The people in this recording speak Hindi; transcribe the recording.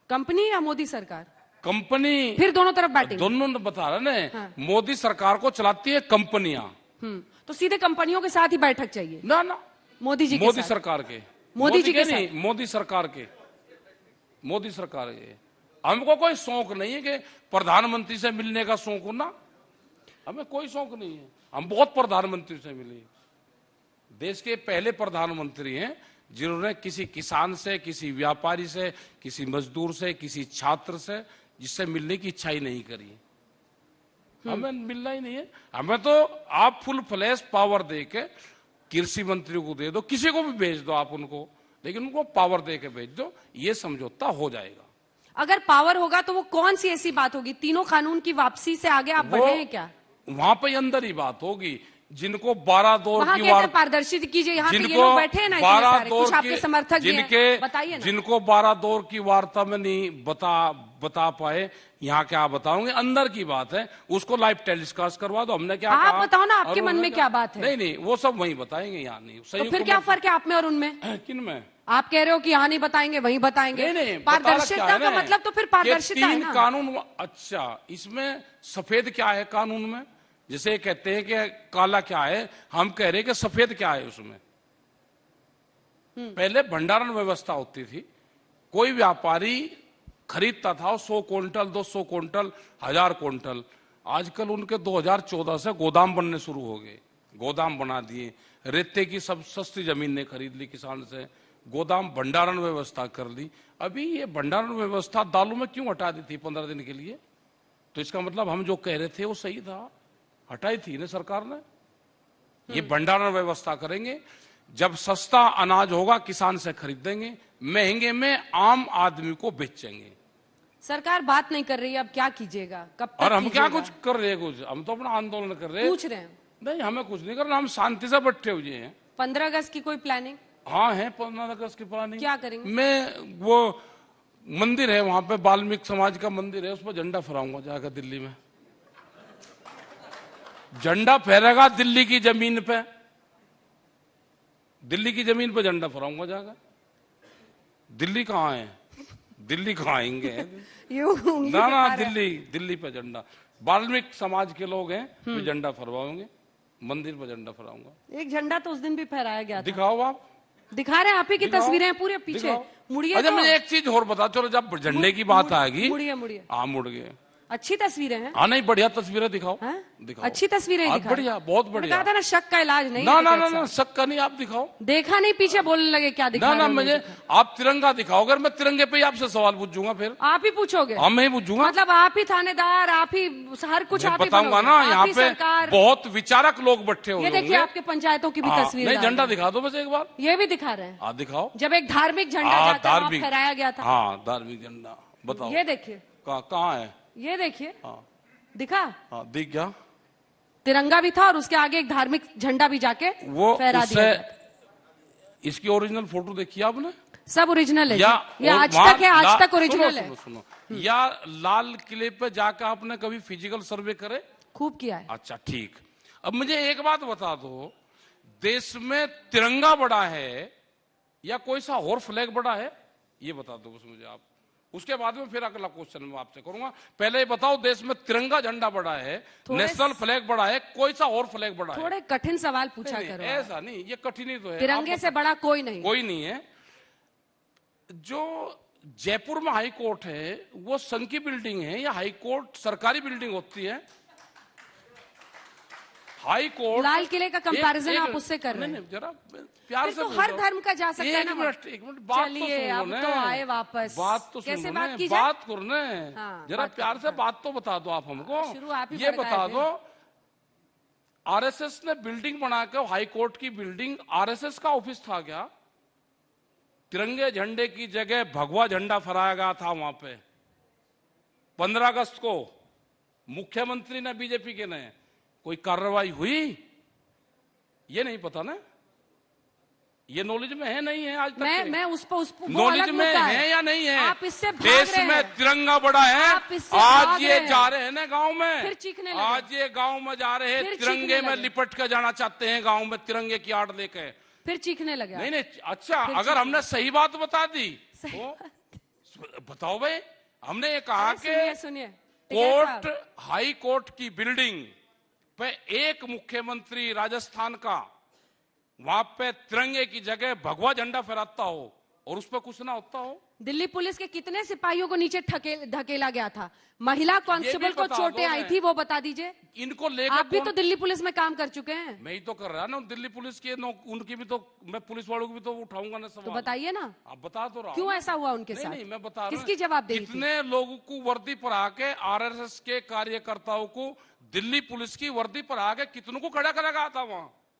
कंपनी या मोदी सरकार? कंपनी। फिर दोनों तरफ बैटिंग? दोनों बता रहे ना। हाँ। मोदी सरकार को चलाती है कंपनियां। तो सीधे कंपनियों के साथ ही बैठक चाहिए ना ना, मोदी जी के मोदी साथ? सरकार के। मोदी जी के नहीं, मोदी सरकार के। मोदी सरकार के। हमको कोई शौक नहीं है कि प्रधानमंत्री से मिलने का शौक हो ना, हमें कोई शौक नहीं है। हम बहुत प्रधानमंत्री से मिले, देश के पहले प्रधानमंत्री हैं जिन्होंने किसी किसान से, किसी व्यापारी से, किसी मजदूर से, किसी छात्र से, जिससे मिलने की इच्छा ही नहीं करी। हमें मिलना ही नहीं है। हमें तो आप फुल फ्लैश पावर दे के कृषि मंत्री को दे दो, किसी को भी भेज दो आप उनको, लेकिन उनको पावर दे के भेज दो, ये समझौता हो जाएगा। अगर पावर होगा तो वो कौन सी ऐसी बात होगी? तीनों कानून की वापसी से आगे आप बढ़े हैं क्या? वहां पे अंदर ही बात होगी। जिनको 12 दौर की पारदर्शी कीजिए, यहाँ पे ये जिनको लोग बैठे हैं ना, 12 दौर कुछ आपके समर्थक बताइए ना। जिनको 12 दौर की वार्ता में नहीं बता पाए, यहाँ क्या बताओगे? अंदर की बात है, उसको लाइव टेलीकास्ट करवा दो। हमने क्या आप कहा? बताओ ना, आपके मन में क्या बात है? नहीं नहीं, वो सब वहीं बताएंगे, यहाँ नहीं। तो फिर क्या फर्क है आप में और उनमें? किन में? आप कह रहे हो कि यहाँ नहीं बताएंगे, वहीं बताएंगे। नहीं, पारदर्शिता का मतलब तो फिर पारदर्शिता है ना। कानून। अच्छा, इसमें सफेद क्या है कानून में? जैसे कहते हैं कि काला क्या है, हम कह रहे हैं कि सफेद क्या है उसमें। पहले भंडारण व्यवस्था होती थी, कोई व्यापारी खरीदता था 100 क्विंटल, 200 क्विंटल, 1000 क्विंटल। आजकल उनके 2014 से गोदाम बनने शुरू हो गए, गोदाम बना दिए। रेते की सब सस्ती जमीन ने खरीद ली किसान से, गोदाम भंडारण व्यवस्था कर ली। अभी ये भंडारण व्यवस्था दालों में क्यों हटा दी थी 15 दिन के लिए? तो इसका मतलब हम जो कह रहे थे वो सही था, हटाई थी ना सरकार ने। ये भंडारण व्यवस्था करेंगे, जब सस्ता अनाज होगा किसान से खरीदेंगे, महंगे में आम आदमी को बेचेंगे। सरकार बात नहीं कर रही है, अब क्या कीजिएगा? कब तक? और हम क्या कुछ कर रहे हैं? कुछ हम तो अपना आंदोलन कर रहे हैं। पूछ रहे हैं? नहीं, हमें कुछ नहीं करना, हम शांति से बैठे हुए हैं। 15 अगस्त की कोई प्लानिंग? हाँ है, 15 अगस्त की प्लानिंग। क्या करेंगे? मैं वो मंदिर है वहां पे, वाल्मीकि समाज का मंदिर है, उस पर झंडा फहराऊंगा जाकर दिल्ली में। झंडा फहरेगा दिल्ली की जमीन पे, दिल्ली की जमीन पे झंडा फहराऊंगा जाकर। दिल्ली कहाँ है? दिल्ली कहाँ आएंगे? ना ना, दिल्ली पे झंडा। वाल्मीकि समाज के लोग हैं, तो झंडा फहराएंगे, मंदिर पर झंडा फहराऊंगा। एक झंडा तो उस दिन भी फहराया गया था। दिखाओ आप। दिखा रहे हैं, आप ही की तस्वीरें हैं पूरे पीछे। मुड़िए। अच्छा, मुझे एक चीज और बता, चलो जब झंडे की बात आएगी। मुड़िए। हाँ, मुड़ गए। अच्छी तस्वीरें हैं। हाँ नहीं, बढ़िया तस्वीरें दिखाओ। दिखाओ, अच्छी तस्वीरें दिखाओ। बढ़िया, बहुत बढ़िया। कहा था ना, शक का इलाज नहीं। ना ना ना, शक का नहीं, आप दिखाओ। देखा नहीं, पीछे बोलने लगे क्या दिखा? ना, मुझे आप तिरंगा दिखाओ, अगर मैं तिरंगे पे ही आपसे सवाल पूछूंगा, फिर आप ही पूछोगे? हाँ, मैं ही पूछूंगा। मतलब आप ही थानेदार, आप ही हर कुछ आप ही बताऊंगा ना। यहाँ पे बहुत विचारक लोग बैठे हुए। ये देखिए, आपके पंचायतों की भी तस्वीर। नहीं, झंडा दिखा दो बस एक बार। ये भी दिखा रहे हैं? हाँ, दिखाओ। जब एक धार्मिक झंडा फहराया गया था। हाँ, धार्मिक झंडा बताओ। ये देखिए, कहाँ है? ये देखिए। दिखा? हाँ, दिख गया। तिरंगा भी था और उसके आगे एक धार्मिक झंडा भी जाके वो फहरा दिया। इसकी ओरिजिनल फोटो देखी आपने? सब ओरिजिनल है। ये आज तक है, आज तक ओरिजिनल है। सुनो, या लाल किले पे जाकर आपने कभी फिजिकल सर्वे करे? खूब किया है। अच्छा, ठीक। अब मुझे एक बात बता दो, देश में तिरंगा बड़ा है या कोई सा और फ्लैग बड़ा है? ये बता दो बस मुझे आप। उसके बाद में फिर अगला क्वेश्चन मैं आपसे करूंगा। पहले ये बताओ, देश में तिरंगा झंडा बड़ा है, नेशनल फ्लैग बड़ा है, कोई सा और फ्लैग बड़ा है? थोड़े कठिन सवाल पूछा करो। ऐसा नहीं, ये कठिन ही तो है। तिरंगे से बड़ा कोई नहीं, कोई नहीं है। जो जयपुर में हाई कोर्ट है, वो संघ की बिल्डिंग है या हाई कोर्ट सरकारी बिल्डिंग होती है? High court. लाल किले का कंपैरिजन आप उससे कर रहे हैं? जरा प्यार से तो हर धर्म का जा सकता है ना। एक मिनट बात तो अब तो आए वापस। बात तो कैसे सुनो, बात की बात करने। जरा प्यार से बात तो बता दो आप हमको। ये बता दो, आरएसएस ने बिल्डिंग बनाकर, हाई कोर्ट की बिल्डिंग आरएसएस का ऑफिस था क्या? तिरंगे झंडे की जगह भगवा झंडा फहराया गया था वहां पे 15 अगस्त को। मुख्यमंत्री ने, बीजेपी के ने, कोई कार्रवाई हुई? ये नहीं पता ना, ये नॉलेज में है नहीं है आज तक? मैं उस नॉलेज में है या नहीं है? आप इससे भाग देश रहे में हैं। तिरंगा बड़ा है। आज ये जा रहे हैं ना गांव में, फिर चीखने लगे। आज ये गांव में जा रहे हैं, तिरंगे में लिपट कर जाना चाहते हैं गांव में, तिरंगे की आड़ लेके। फिर चीखने लगे। नहीं, अच्छा, अगर हमने सही बात बता दी तो बताओ भाई, हमने ये कहा कि सुनिए सुनिए टिकैत साहब। कोर्ट, हाई कोर्ट की बिल्डिंग पे एक मुख्यमंत्री राजस्थान का वहां पे तिरंगे की जगह भगवा झंडा फहराता हो और उस पर कुछ ना होता हो। दिल्ली पुलिस के कितने सिपाहियों को नीचे धकेला गया था? महिला कांस्टेबल को बता चोटें दो आई मैं। थी, वो बता दीजिए। इनको लेकर आप भी तो दिल्ली पुलिस में काम कर चुके हैं, मैं ही तो कर रहा ना दिल्ली पुलिस के, उनकी भी तो, मैं पुलिस वालों की भी तो उठाऊंगा ना तो सवाल। बताइए ना आप बता तो रहा हूं। क्यों ऐसा हुआ उनके नहीं साथ? नहीं, मैं बता रहा हूं। किसकी जवाबदेही थी? कितने लोगों को वर्दी पर आके, आरएसएस के कार्यकर्ताओं को दिल्ली पुलिस की वर्दी पर आके कितनों को खड़ा करा गया था वहां।